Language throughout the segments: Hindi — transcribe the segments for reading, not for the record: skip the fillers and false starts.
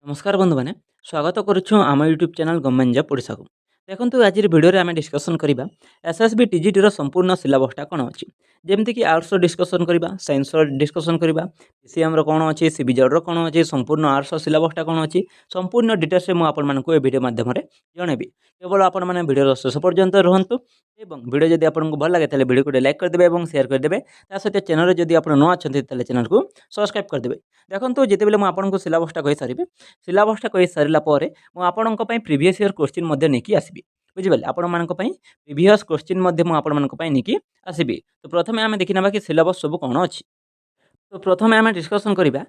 नमस्कार बंधु मैंने स्वागत करुँ आम YouTube channel government job Odisha को। देखो आज भिडियो आम डिस्कसन करवा एसएसबी टीजीटी संपूर्ण सिलेबसटा कौन अच्छी जमीक कि आर्ट्स डिस्कसन करवा साइंस डिस्कसन करवा पीसीएम कौन अच्छी सीबीजेड कौन अच्छी संपूर्ण आर्ट्स सिलेबसटा कौन अच्छी संपूर्ण डिटेल्स मुझे भिडियो मध्यम जनइबी। केवल आपण मैंने भिडियो शेष पर्यंत रुहतु एवं भिडियो जब आपको भल लगे भिडियो को लाइक करदे और शेयर करदे सहित चैनल जब आप नुआ अच्छा चैनल को सब्सक्राइब करदे। देखो जितेबाला मुझे सिलेबसटा कही सारी सिलेबसटा कही सारा मुझे प्रीवियस ईयर क्वेश्चन नहीं आसबि बुझिपारे आपण प्रीवियस क्वेश्चन नहीं आसबि। तो प्रथम आम देखना कि सिलेबस सब कौन अच्छी। तो प्रथम आम डिस्कसन करवा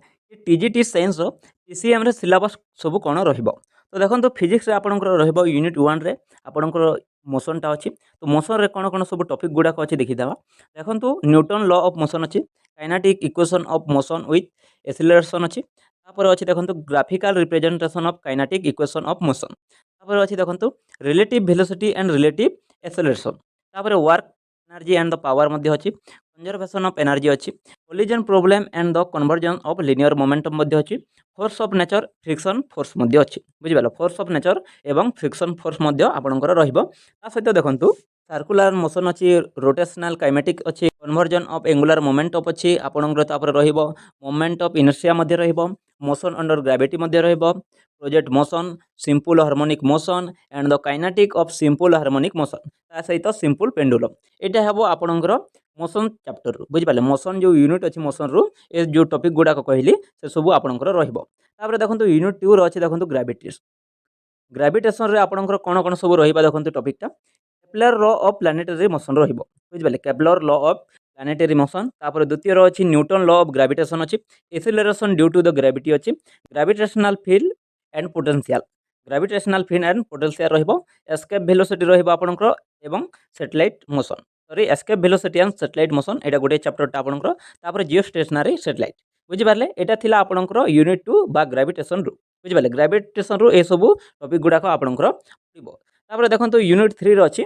टीजीटी साइंस पीसीएम रे सिलेबस सब कौन रहिबो। तो देखो फिजिक्स आपंकर रहिबो यूनिट 1 रे आपंकर मोशनटा अच्छी। तो मोशन रे कौन कौन सब टॉपिक गुड़ाक अच्छी देखीदेवा। देखो न्यूटन लॉ ऑफ मोशन अच्छी kinetic equation of motion with acceleration अच्छी तापर अच्छी देखो graphical representation of kinetic equation of motion तापर अच्छी देखो relative velocity and relative acceleration तापर work energy and the power मध्य अच्छी कंजर्वेशन ऑफ एनर्जी अच्छी collision problem and the conversion of linear momentum मध्य अच्छी force of nature friction force मध्य अच्छी बुझिपाल फोर्स ऑफ नेचर एवं फ्रिक्शन फोर्स मध्य आपणकर रहिबो। ता सहित देखंतु सर्कुलर मोशन अच्छी रोटेशनल काइमेटिक अच्छी कन्वर्जन ऑफ एंगुलर मोमेंटम अच्छी आपणकर तापर रहिबो मोमेंट ऑफ इनर्शिया मध्य रहिबो मोशन अंडर ग्रेविटी मध्य रहिबो project motion simple harmonic motion and the kinetic of simple harmonic motion ता सहित सिंपल पेंडुलम एटा हेबो आपणकर मोशन चैप्टर रु बुझिपाले मोशन जो यूनिट अच्छी मोशन रु ए जो टॉपिक गुड़ाक कहली से सब आपणकर रहिबो। तापर देखंतु यूनिट 2 रो अच्छी देखंतु ग्रेविटेशन रे आपणकर कोन कोन सब रहिबा देखंतु टॉपिकटा Kepler law of planetary motion रहिबो बुझिपाले Kepler law of planetary motion तापर द्वितीय रो अच्छी न्यूटन लॉ ऑफ ग्रेविटेशन अच्छी acceleration due to the gravity अच्छी gravitational field and potential gravitational field and potential रहिबो एस्केप वेलोसिटी रहिबो आपणकर एवं satellite motion sorry escape velocity and satellite motion एटा गोटे चैप्टरटा आपणकर तापर जिओ स्टेशनरी सैटेलाइट बुझिपारले एटा थिला आपणकर यूनिट 2 बा ग्रेविटेशन रु बुझिपारले ग्रेविटेशन रु ए सब टॉपिक गुडाक आपणकर पड़िबो। तापर देखंतु यूनिट 3 रो अछि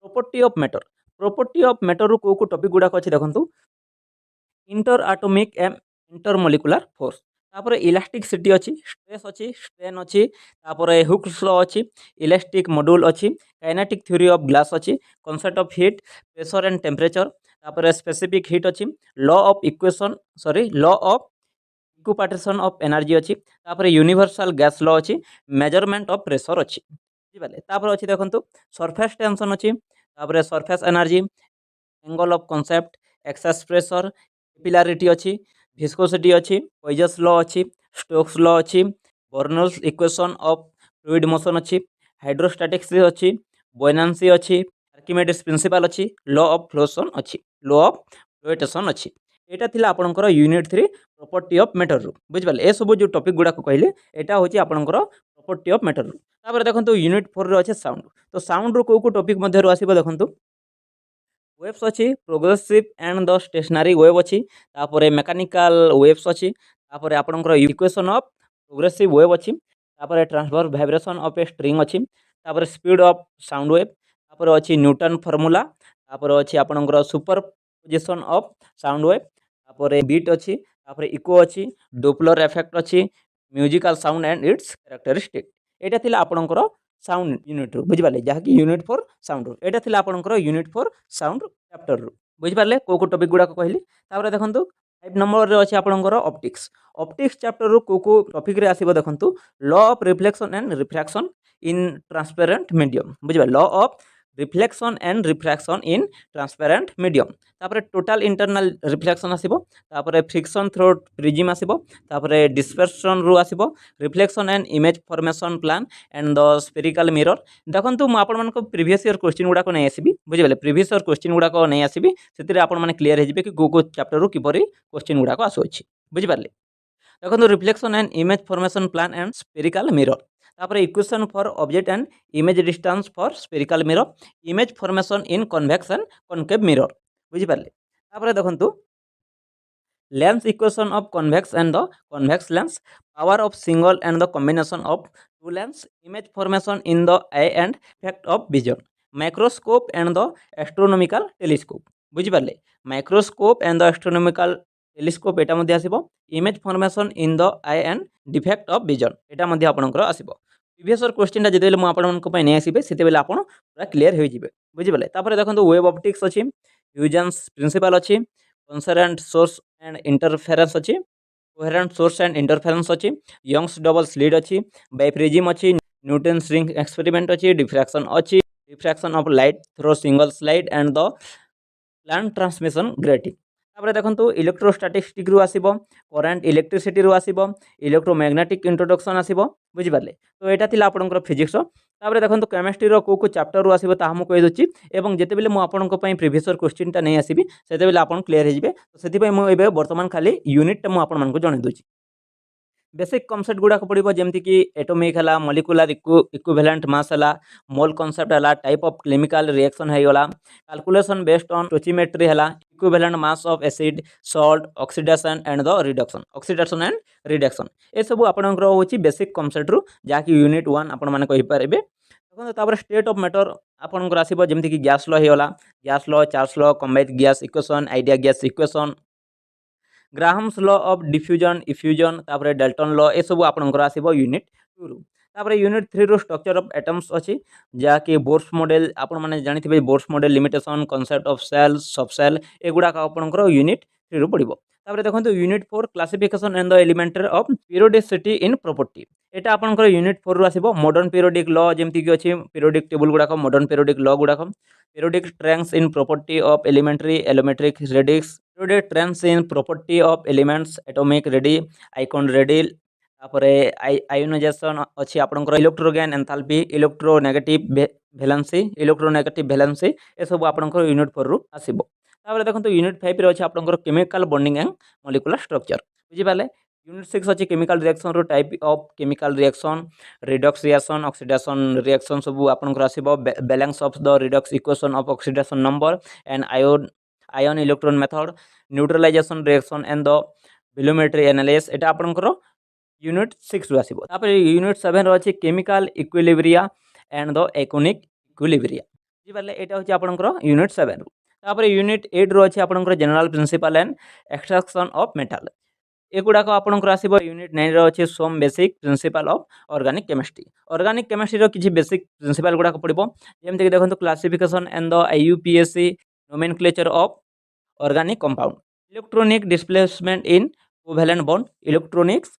प्रॉपर्टी ऑफ मैटर रु को टॉपिक गुडाक अछि देखंतु inter atomic and intermolecular force तापर इलास्टिसिटी अच्छी स्ट्रेस अच्छी स्ट्रेन अच्छी तापर हुक्स लॉ अच्छी इलास्टिक मॉड्यूल अच्छी काइनेटिक थ्योरी ऑफ ग्लास अच्छी concept of heat pressure and temperature तापर स्पेसिफिक हीट अच्छी law of equation sorry law of equipartition of energy अच्छी तापर यूनिवर्सल गैस लॉ अच्छी मेजरमेंट ऑफ प्रेशर अच्छी बुझिपारे तापर अच्छी देखंतु सरफेस टेंशन अच्छी तापर surface energy angle of concept excess pressure capillarity अच्छी विस्कोसिटी अच्छी पॉइजस लॉ अच्छी स्टोक्स लॉ अच्छी बर्नौल्स इक्वेशन ऑफ फ्लूइड मोशन अच्छी हाइड्रोस्टैटिक्स अच्छी बुयान्सी अच्छी आर्किमेडिस प्रिंसिपल अच्छी लॉ ऑफ फ्लोशन अच्छी लॉ ऑफ फ्लोटेशन अच्छी एटा थिला आपणकर यूनिट 3 प्रॉपर्टी ऑफ मैटर रु बुझिपाले ए सब जो टॉपिक गुडा कहले एटा होची आपणकर प्रॉपर्टी ऑफ मैटर रु। तापर देखंतु यूनिट 4 रे अछि साउंड। तो साउंड रु को टॉपिक मध्य रु आसीबो देखंतु वेव्स अच्छी progressive and the stationary wave अच्छी तापर मेकानिकल वेव्स अच्छी तापर आपणकर इक्वेशन ऑफ प्रोग्रेसिव वेव अच्छी तापर transverse vibration of a string अच्छी तापर स्पीड ऑफ साउंड वेव तापर अच्छी न्यूटन फार्मूला तापर अच्छी आपणकर सुपरपोजिशन ऑफ साउंड वेव तापर बीट अच्छी तापर इको अच्छी डोपलर इफेक्ट अच्छी musical sound and it's characteristic एटा थिला आपणकर साउंड यूनिट रु बुझिपाले जहाँकि यूनिट 4 साउंड रु एटा थिला आपणकर यूनिट 4 साउंड चैप्टर रु बुझिपारले को टॉपिक गुडा कहली। तापर देखंतु 5 नंबर रे अछि आपणकर ऑप्टिक्स चैप्टर रु को टॉपिक रे आसीबो देखंतु law of reflection and refraction in transparent medium बुझिपाले law of reflection and refraction in transparent medium तापर टोटल इंटरनल रिफ्लेक्शन आसीबो तापर फ्रिक्शन थ्रू प्रिज्म आसीबो तापर डिस्पर्शन रु आसीबो reflection and image formation plane and the spherical mirror देखंतु मु आपण मानको प्रीवियस ईयर क्वेश्चन गुडा को नै आसीबी बुझिबाले प्रीवियस ईयर क्वेश्चन गुडा को नै आसीबी सेतिरे आपण माने क्लियर हे जिबे कि को चैप्टर रु किपरि क्वेश्चन गुडा को आसु अछि बुझिबाले। देखंतु reflection and image formation plane and spherical mirror तापर equation for object and image distance for spherical mirror image formation in convex and concave mirror बुझिपारले। तापर देखंतु lens equation of convex and the convex lens power of single and the combination of two lens image formation in the eye and effect of vision microscope and the astronomical telescope बुझिपारले microscope and the astronomical telescope एटा मध्ये आसीबो image formation in the eye and defect of vision एटा मध्ये आपनकर आसीबो प्रीवियस क्वेश्चन जेते मु आपनक पय नै आसीबे सेते बेले आपण पूरा क्लियर होई जिवे बुझि बेले तापर देखंतु वेब ऑप्टिक्स अछि ह्यूजेंस प्रिंसिपल अछि कंसरेंट सोर्स एंड इंटरफेरेंस अछि कोहेरेंट सोर्स एंड इंटरफेरेंस अछि यंग्स डबल स्लिट अछि बाइप्रिज्म अछि न्यूटन्स रिंग एक्सपेरिमेंट अछि diffraction of light through single slide and the plant transmission grating तापर देखंतु इलेक्ट्रोस्टैटिक्स रु आसीबो करंट इलेक्ट्रिसिटी रु आसीबो इलेक्ट्रोमैग्नेटिक इंट्रोडक्शन आसीबो बुझि पारले तो एटा थिला आपनकर फिजिक्स तापर देखंतु केमिस्ट्री रो को चैप्टर रु आसीबो ता हम कहि दोछि एवं जेते बेले मु आपनक पय प्रीवियस क्वेश्चन ता नै आसीबी सेते बेले आपन क्लियर हे जिवे तो सेति पय मु एबे वर्तमान खाली यूनिट ता मु आपन मानको जणे दोछि बेसिक कॉन्सेप्ट गुड़ाक पड़ो जमती कि एटोमिक है मॉलिक्यूलर इक्विवेलेंट मास है मोल कॉन्सेप्ट है टाइप ऑफ केमिकल रिएक्शन होगा कैलकुलेशन बेस्ड ऑन टोचिमेट्री है equivalent mass of acid salt oxidation and the reduction oxidation and reduction ये सब आपंकर हूँ बेसिक कॉन्सेप्ट रु जहाँकि यूनिट 1 आपण मैंने कहींपारे देखो स्टेट ऑफ मैटर आपंकर आसो जमीक कि गैस लॉ होगा gas law Charles law combined gas equation ideal gas equation Graham's law of diffusion effusion तापर डेल्टन लॉ ये सब आपंकर आसो यूनिट 2 रु तापर यूनिट 3 रो स्ट्रक्चर ऑफ एटम्स अच्छी जहाँकि बोर्स मॉडल आपण मैंने जानी Bohr's model limitation concept of shell subshell एगुड़ा आपंकर यूनिट 3 रु पड़ो तापर देखो unit 4 classification and the elementary of periodicity in property एटा आपंकर यूनिट 4 रु आसीबो मॉडर्न पीरियोडिक लॉ जेमती कि अछि पीरियोडिक टेबल गुडाक मॉडर्न पीरियोडिक लॉ गुडाक periodic trends in property of elementary allometric radix periodic trends in property of elements atomic radii icon radial तापरे आयोनाइजेशन अच्छी आपंकर इलेक्ट्रोगेन एंथैल्पी इलेक्ट्रोनेगेटिव वैलेंसी ये सब आपंकर यूनिट 4 रु आसीबो तापर देखो यूनिट 5 रे अच्छे आपंकर chemical bonding and molecular structure बुझिपाले यूनिट 6 अच्छे केमिकल रिएक्शन रो type of chemical reaction redox reaction oxidation reaction सब आपंकर आसीबो balance of the redox equation of oxidation number and ion electron method neutralization reaction and the volumetry analysis एटा आपंकर यूनिट 6 रु आसीबो तापर यूनिट 7 रो अछि chemical equilibria and the ionic equilibria बुझिपाले एटा होछि आपनकर यूनिट 7 रु तापर यूनिट 8 रो अछि आपनकर general principle and extraction of metal एगुड़ा आपनकर आसीबो यूनिट 9 रो अछि some basic principle of organic chemistry रो किछि बेसिक प्रिंसिपल गुड़ा पड़िबो जेमते कि देखंतु classification and the IUPAC nomenclature of organic compound electronic displacement in covalent bond electronics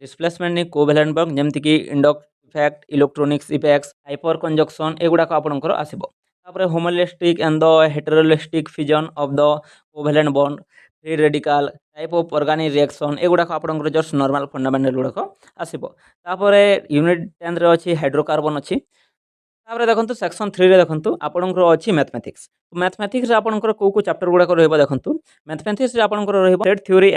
displacement in covalent bond जेमति कि induct effect electronics effects hyper conjunction एगुड़ा आपनकर आसीबो तापर homolytic and the heterolytic fusion of the covalent bond free radical type of organic reaction एगुड़ा आपनकर जस्ट नॉर्मल फंडामेंटल गुड़ा आसीबो तापर यूनिट 10 रे अछि हाइड्रोकार्बन अछि तापर देखंतु सेक्शन 3 रे देखंतु आपनकर अछि मैथमेटिक्स रे आपनकर को चैप्टर गुड़ा रहबो देखंतु मैथमेटिक्स रे आपनकर रहबो set theory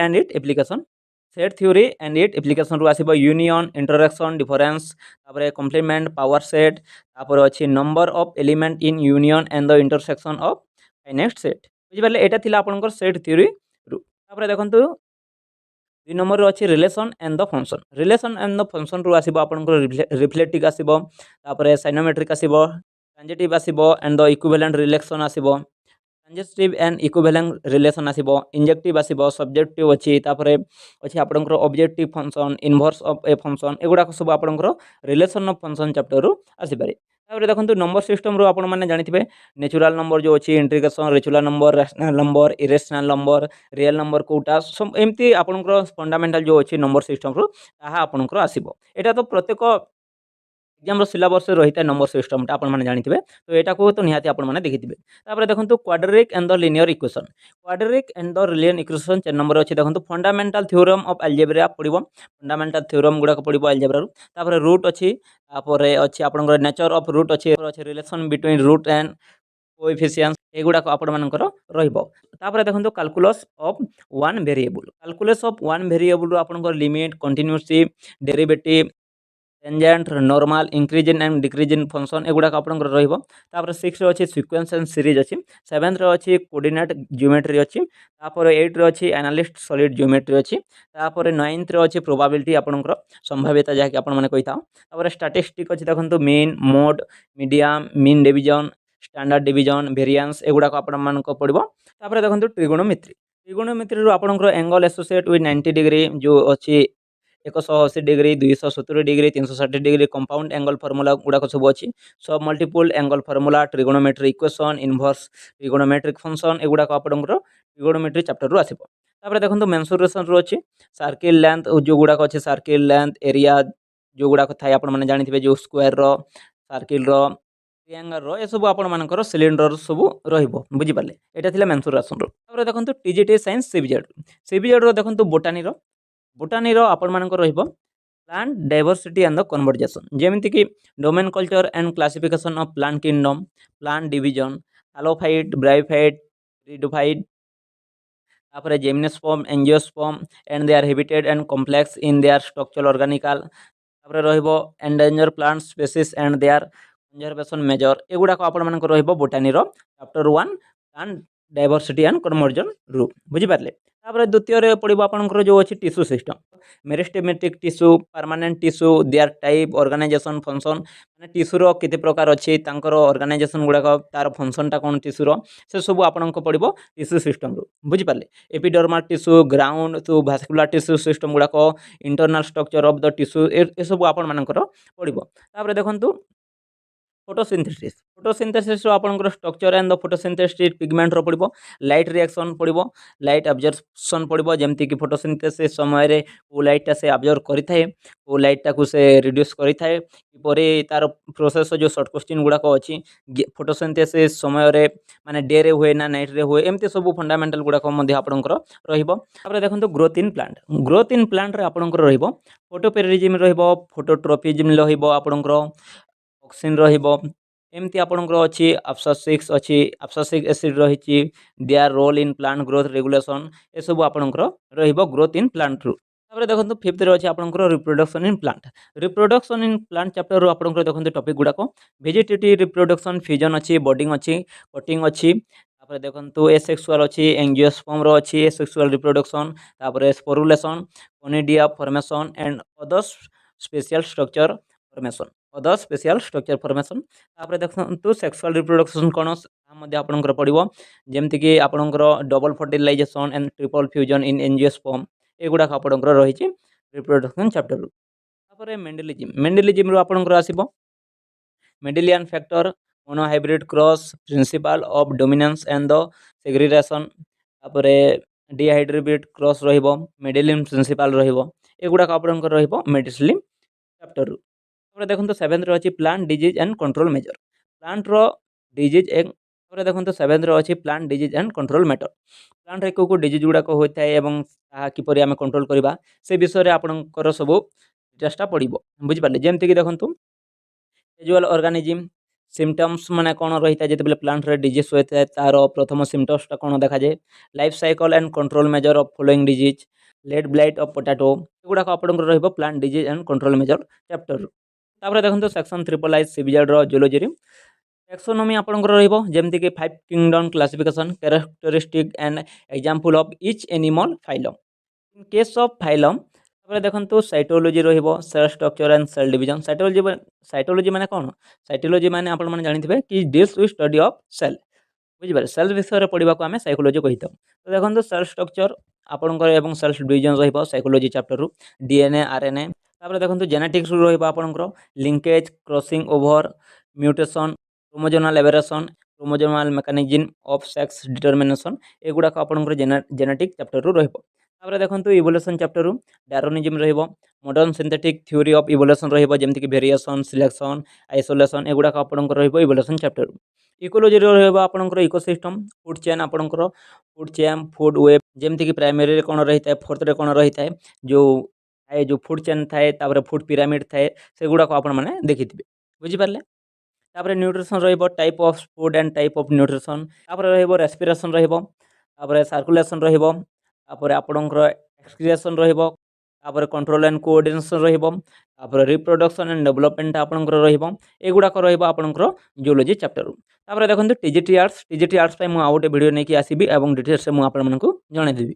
and it application रु आसीबो यूनियन इंटरैक्शन डिफरेंस तापर कॉम्प्लीमेंट पावर सेट तापर अछि number of element in union and the intersection of finite set बुझि पाले एटा थिला आपनकर सेट थ्योरी रु तापर देखंतु 2 नंबर रो अछि रिलेशन एंड द फंक्शन रु आसीबो आपनकर रिफ्लेक्टिक आसीबो तापर साइनोमेट्रिक आसीबो ट्रांजिटिव आसीबो एंड द इक्विवेलेंट रिलेशन आसीबो ट्रांजिटिव एंड इक्विवेलेंट रिलेशन आसीबो इंजेक्टिव आसीबो सब्जेक्टिव अछि तापरे अछि आपनकर bijective function inverse of a function एगुडा सब आपनकर रिलेशन ऑफ फंक्शन चैप्टर रु आसी पारे तापरे देखंतु नंबर सिस्टम रु आपण माने जानिथिबे नेचुरल नंबर जो अछि integration rational number rational number irrational number real number कोटा सब एमती आपनकर फंडामेंटल जो अछि नंबर सिस्टम रु ताहा आपनकर आसीबो एटा तो प्रत्येक एग्जाम सिलेबस रही है नंबर सिस्टम आप जानिथे तो यहाँ को तो निहाती आपने देखिथे तापर देखो quadratic and the linear equation 4 number अच्छे देखो फंडामेंटल थ्योरम ऑफ अलजेब्रा पड़ो फंडामेंटल थ्योरम गुड़ाक पड़ो अलजेब्रा तापर रूट अच्छी अच्छी आप नेचर ऑफ रूट अच्छे relation between root and coefficients एगुड़ाक आपनकर तापर देखो कैलकुलस ऑफ वन वेरिएबल आपनकर limit continuity derivative tangent normal increasing and decreasing function एगुड़ा आपनकर रहिबो तापर 6 रे अछि सीक्वेंस एंड सीरीज अछि 7 रे अछि कोऑर्डिनेट ज्योमेट्री अछि तापर 8 रे अछि एनालिस्ट सॉलिड ज्योमेट्री अछि तापर 9 रे अछि प्रोबेबिलिटी आपनकर संभाव्यता जाके आपन माने कहिता तापर स्टैटिस्टिक अछि देखंतु mean mode median mean deviation standard deviation variance एगुड़ा आपन मानको पड़िबो तापर देखंतु ट्रिगोनोमेट्री ट्रिगोनोमेट्री आपणकर एंगल एसोसिएट विथ 90 डिग्री जो अच्छी 180 degree 270 degree 360 degree compound angle formula गुड़ाक सब अच्छी सब multiple angle formula trigonometry equation inverse trigonometric function एगुड़ाक आपणकर ट्रिगोनोमेट्री चैप्टर रु आसिबो। तापर देखंतु मेंसुरेशन रु अच्छी सर्किल लेंथ जो गुड़ाक अच्छे सर्किल लेंथ एरिया जो गुड़ाक थाए आपण माने जानिथिबे जो स्क्वायर रो सर्किल रो ट्रायंगल रो ए सब आपण मानकर सिलिंडर सब रहिबो बुझि पाले एटा थिला मेंसुरेशन रो। तापर देखंतु टीजीटी साइंस सीबीजेड रो देखंतु बोटानी रो आपण मानकर रहिबो plant diversity and the conservation जेमिति कि nomenclature and classification of plant kingdom plant division thallophyte bryophyte pteridophyte तापर gymnosperm angiosperm and they are habitat and complex in their structural organical तापर रहिबो endanger plant species and their conservation measure एगुडा को आपण मानकर रहिबो बोटानी रो chapter 1 plant diversity and conversion रू बुझी पारले। तापर द्वितीय रे पड़िबो आपनकर जो अछि tissue system meristematic tissue permanent tissue their type organisation function माने टिश्यू रो केते प्रकार अछि तांकर ऑर्गेनाइजेशन गुडा को तार फंक्शन टा कोन टिश्यू रो से सब आपनक पड़िबो टिश्यू सिस्टम रू बुझी पारले। Epidermal tissue ground to vascular tissue system गुडा को internal structure of the tissue ए सब आपण मानकर पड़िबो। तापर देखंतु फोटोसिंथेसिस आपनकर structure and the photosynthesis pigment रो पड़िबो लाइट रिएक्शन पड़िबो लाइट अब्जॉर्प्शन पड़िबो जेमति कि फोटोसिंथेसिस समय रे ओ लाइट टा से अब्जॉर्ब करि थाए ओ लाइट टा को से रिड्यूस करि थाए परे तार प्रोसेस जो शॉर्ट क्वेश्चन गुडा को अछि फोटोसिंथेसिस समय रे माने डे रे होए ना नाइट रे होए एमते सब फंडामेंटल गुडा को मध्ये आपनकर रहिबो। तापर देखंतु ग्रोथ इन प्लांट रे आपनकर रहिबो फोटोपेरिज्म रहिबो फोटोट्रोपिज्म रहिबो आपनकर ऑक्सिन रहिबो एमती आपनकर अछि अब्ससिक एसिड रहिछि their role in plant growth regulation ए सब आपनकर रहिबो ग्रोथ इन प्लांट रु। तापर देखंतु फिफ्थ रे अछि आपनकर रिप्रोडक्शन इन प्लांट चैप्टर रु आपनकर देखंतु टॉपिक गुडा को वेजिटेटिव रिप्रोडक्शन फ्यूजन अछि बॉडिंग अछि कटिंग अछि तापर देखंतु एसेक्सुअल अछि एंजियोस्पर्म रो अछि एसेक्सुअल रिप्रोडक्शन तापर sporulation conidia formation and other special structure formation तापर देखंतु सेक्सुअल रिप्रोडक्शन कोन मध्ये आपनकर पड़िबो जेमति कि आपनकर double fertilisation and triple fusion in angiosperm एगुडा आपनकर रहिछि रिप्रोडक्शन चैप्टर रु। तापर मेंडेलिज्म रु आपनकर आसीबो Mendelian factor monohybrid cross principle of dominance and the segregation तापर डिहाइड्रिड क्रॉस रहिबो मेंडेलियन प्रिंसिपल रहिबो एगुडा आपनकर रहिबो मेडिसिन चैप्टर रु। तापर देखंतु 7th रे अछि plant disease and control major plant रो डिजीज एक तापर देखंतु 7th रे अछि plant disease and control method plant रे को डिजीज गुडा को होय थाए एवं ताहा किपरि हमें कंट्रोल करबा से विषय रे आपनकर सब टेस्टा पड़िबो बुझि पाले जेमति कि देखंतु यूजुअल ऑर्गेनिज्म सिम्पटम्स माने कोन रहिता जेते बेले प्लांट रे डिजीज होय थाए तारो प्रथम सिम्पटम्स ता कोन देखा जाय life cycle and control measure of following disease late blight of potato एगुडा को आपनकर रहइबो plant disease and control measure chapter. तापर देखंतु सेक्शन ट्रिपल आई सीबीजेड रो जियोलॉजी रे टैक्सोनॉमी आपनकर रहइबो जेमति कि 5 kingdom classification characteristic and example of each animal phylum in case of phylum तापर देखंतु साइटोलॉजी रहइबो cell structure and cell division cytology माने कोन साइटोलॉजी माने आपण माने जानिथिबे कि deals with study of cell बुझि पारे सेल विषय रे पढिबा को हमें साइकोलॉजी कहितौ। तो देखंतु सेल स्ट्रक्चर आपनकर एवं सेल डिवीजन रहइबो साइकोलॉजी चैप्टर रु डीएनए आरएनए तापर देखंतु जेनेटिक्स रु रहइबो आपनकर linkage crossing over mutation chromosomal aberration chromosomal mechanism of sex determination एगुडा को आपनकर जेनेटिक चैप्टर रु रहइबो। तापर देखंतु इवोल्यूशन चैप्टर रु डार्विनिज्म रहइबो modern synthetic theory of evolution रहइबो जेमति कि वेरिएशन सिलेक्शन आइसोलेशन एगुडा को आपनकर रहइबो इवोल्यूशन चैप्टर रु। इकोलॉजी रो रहइबो आपनकर इकोसिस्टम फूड चेन आपनकर फूड चेन फूड वेब जेमति कि प्राइमरी रे कोन रहिताय फोर्थ रे कोन रहिताय जो आए जो फूड चेन थाए तापर फूड पिरामिड थाए सेगुडा को आपण माने देखिथिबे बुझि पारले। तापर न्यूट्रिशन रहइबो type of food and type of nutrition तापर रहइबो रेस्पिरेशन रहइबो तापर सर्कुलेशन रहइबो तापर आपणकर एक्सक्रिएशन रहइबो तापर कंट्रोल एंड कोऑर्डिनेशन रहइबो तापर रिप्रोडक्शन एंड डेवलपमेंट आपणकर रहइबो एगुडा को रहइबो आपणकर जियोलॉजी चैप्टर। तापर देखंतु टीजीटी आर्ट्स पय मु आउट वीडियो नेकी आसीबी एवं डिटेल्स से मु आपण मानकु जणे देबी।